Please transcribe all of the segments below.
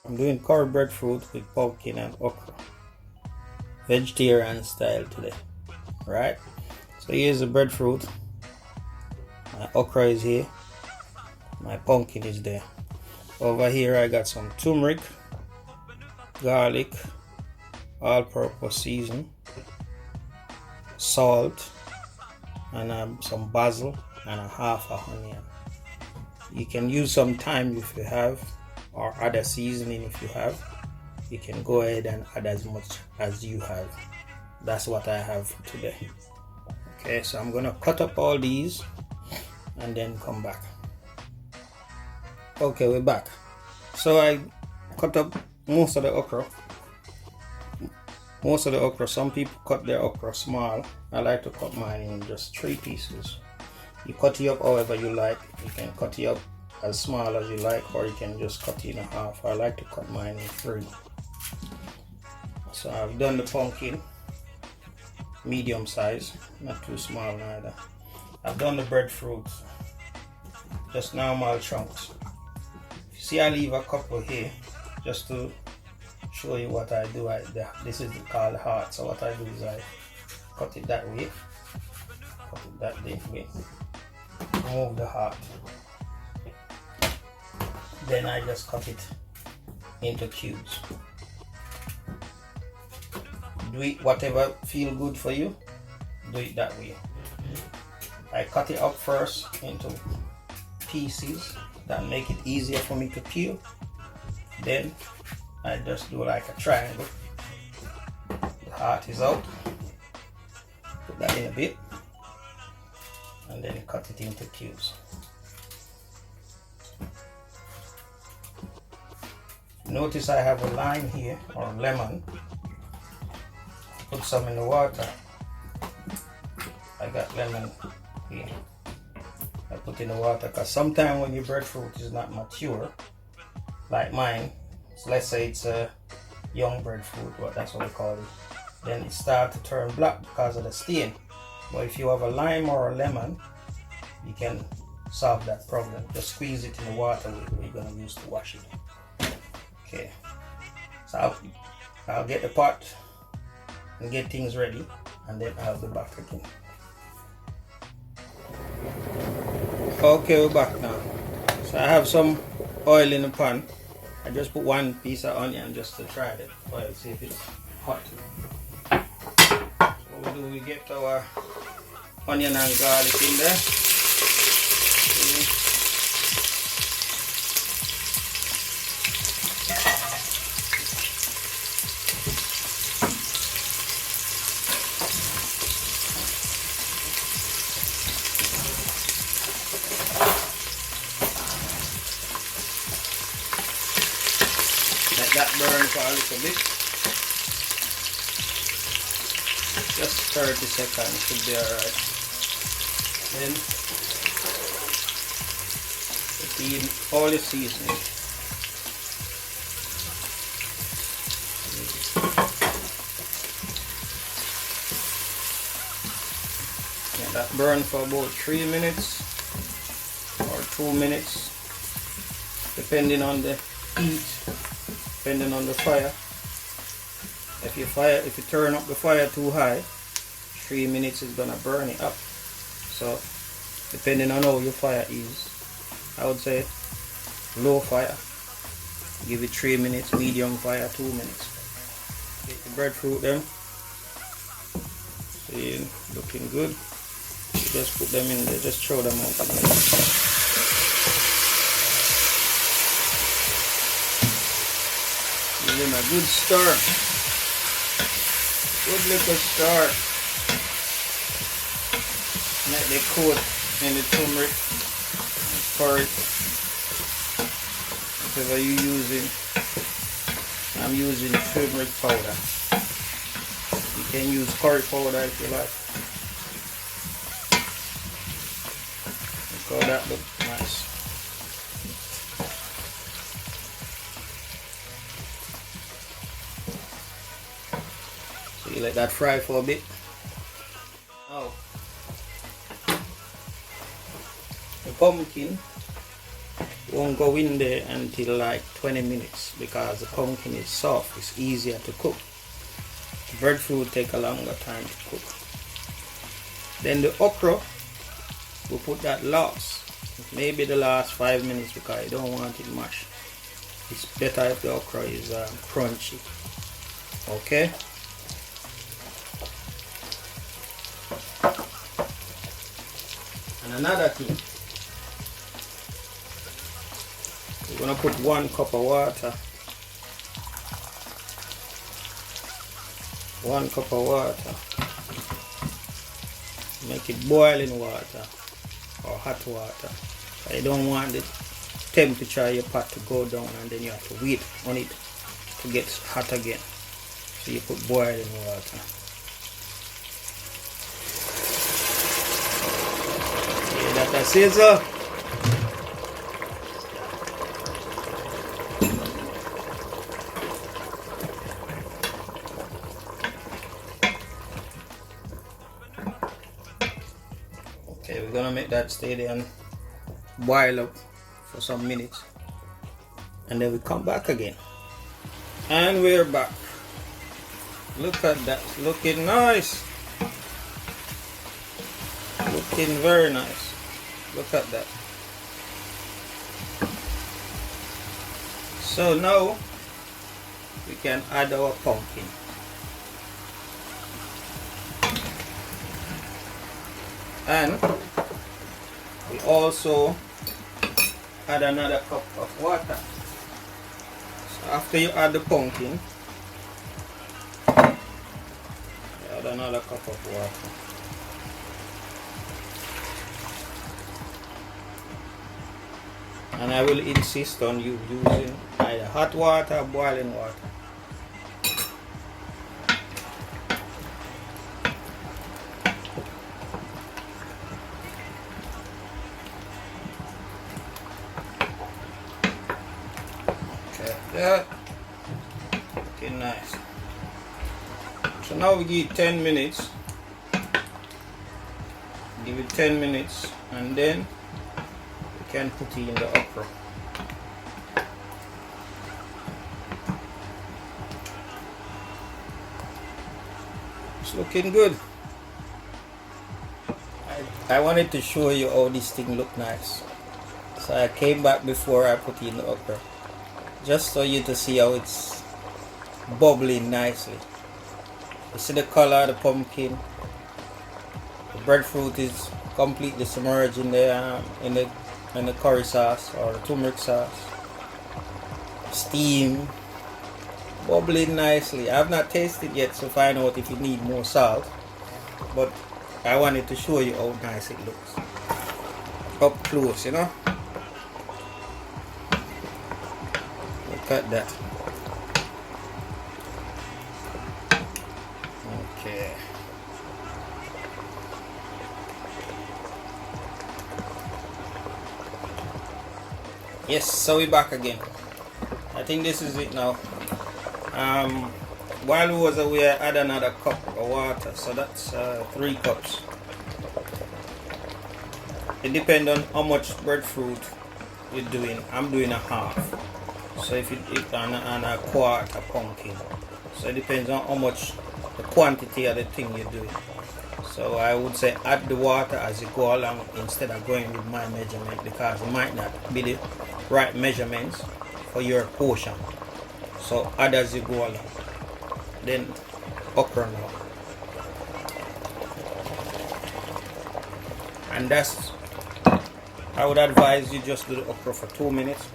I'm doing curry breadfruit with pumpkin and okra. Vegetarian style today. Right? So here's the breadfruit. My okra is here. My pumpkin is there. Over here I got some turmeric, garlic, all-purpose season, salt, and some basil and a half a onion. You can use some thyme if you have, or other seasoning if you have. You can go ahead and add as much as you have. That's what I have today. Okay, so I'm gonna cut up all these and then come back. Okay, we're back. So I cut up most of the okra. Some people cut their okra small. I like to cut mine in just 3 pieces. You cut it up however you like. You can cut it up as small as you like, or you can just cut it in half. I like to cut mine in 3. So I've done the pumpkin, medium size, not too small neither. I've done the breadfruit, just normal chunks. You see, I leave a couple here just to show you what I do. This is called heart. So what I do is I cut it that way, cut it that way, remove the heart. Then I just cut it into cubes. Do it whatever feel good for you. Do it that way. I cut it up first into pieces that make it easier for me to peel. Then I just do like a triangle. The heart is out. Put that in a bit, and then cut it into cubes. Notice I have a lime here, or lemon. Put some in the water. I got lemon here. I put in the water because sometimes when your breadfruit is not mature, like mine, so let's say it's a young breadfruit, that's what we call it, then it starts to turn black because of the stain. But if you have a lime or a lemon, you can solve that problem. Just squeeze it in the water we're going to use to wash it. Okay, so I'll get the pot and get things ready, and then I'll be back again. Okay, we're back now. So I have some oil in the pan. I just put 1 piece of onion just to try the oil, see if it's hot. So what we do, we get our onion and garlic in there. Let that burn for a little bit. Just 30 seconds should be alright. Then put in all the seasoning. Let that burn for about 3 minutes or 2 minutes, depending on the heat. Depending on the fire. If you turn up the fire too high, 3 minutes is gonna burn it up. So depending on how your fire is, I would say low fire, give it 3 minutes, medium fire 2 minutes. Get the breadfruit then. See, looking good. You just put them in there, just throw them out in there. Give them a good stir. Good little stir. Let the coat in the turmeric and curry. Whatever you're using. I'm using turmeric powder. You can use curry powder if you like. Look how that looks nice. You let that fry for a bit. Oh, the pumpkin won't go in there until like 20 minutes because the pumpkin is soft. It's easier to cook. The breadfruit take a longer time to cook. Then the okra, we put that last, maybe the last 5 minutes because I don't want it mashed. It's better if the okra is crunchy. Okay. And another thing, we're gonna put 1 cup of water. 1 cup of water. Make it boiling water or hot water. I don't want the temperature of your pot to go down and then you have to wait on it to get hot again. So you put boiling water. See that I say so? Okay, we're gonna make that stay there and boil up for some minutes, and then we come back again. And we're back. Look at that, looking nice. Looking very nice. Look at that. So now we can add our pumpkin. And we also add another cup of water. So after you add the pumpkin, you add another cup of water. And I will insist on you using either hot water or boiling water. That okay, nice. So now we give it 10 minutes. Give it 10 minutes and then we can put it in the okra. It's looking good. I wanted to show you how this thing look nice. So I came back before I put it in the okra, just for you to see how it's bubbling nicely. You see the color of the pumpkin. The breadfruit is completely submerged in the curry sauce or the turmeric sauce. Steam, bubbling nicely. I have not tasted yet to find out if you need more salt, but I wanted to show you how nice it looks up close, you know. Look at that. Okay. Yes, so we're back again. I think this is it now. While we was away, I add another cup of water, so that's 3 cups. It depends on how much breadfruit you're doing. I'm doing a half, so if and a quarter pumpkin. So it depends on how much the quantity of the thing you're doing. So I would say add the water as you go along instead of going with my measurement, because it might not be the right measurements for your portion. So add as you go along. Then okra now. And that's, I would advise you just do the okra for 2 minutes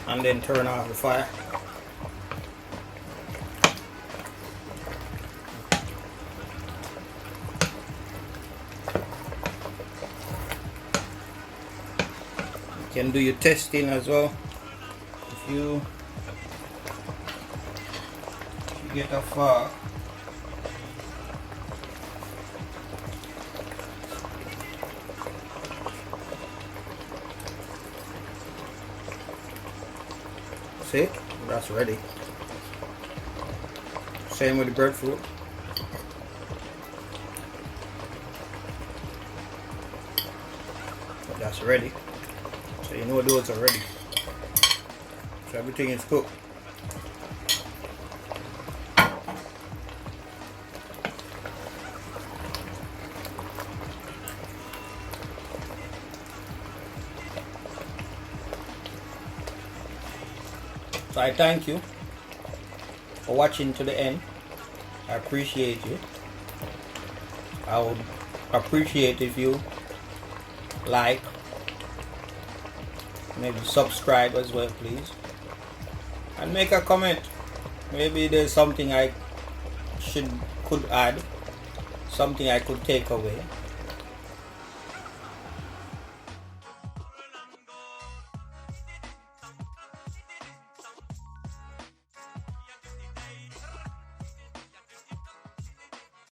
and then turn off the fire. You can do your testing as well. If you get a fork, see, that's ready. Same with the breadfruit. That's ready. So So you know those are ready. So everything is cooked. So I thank you for watching to the end. I appreciate you. I would appreciate if you like, maybe subscribe as well, please, and make a comment. Maybe there's something I could add, something I could take away.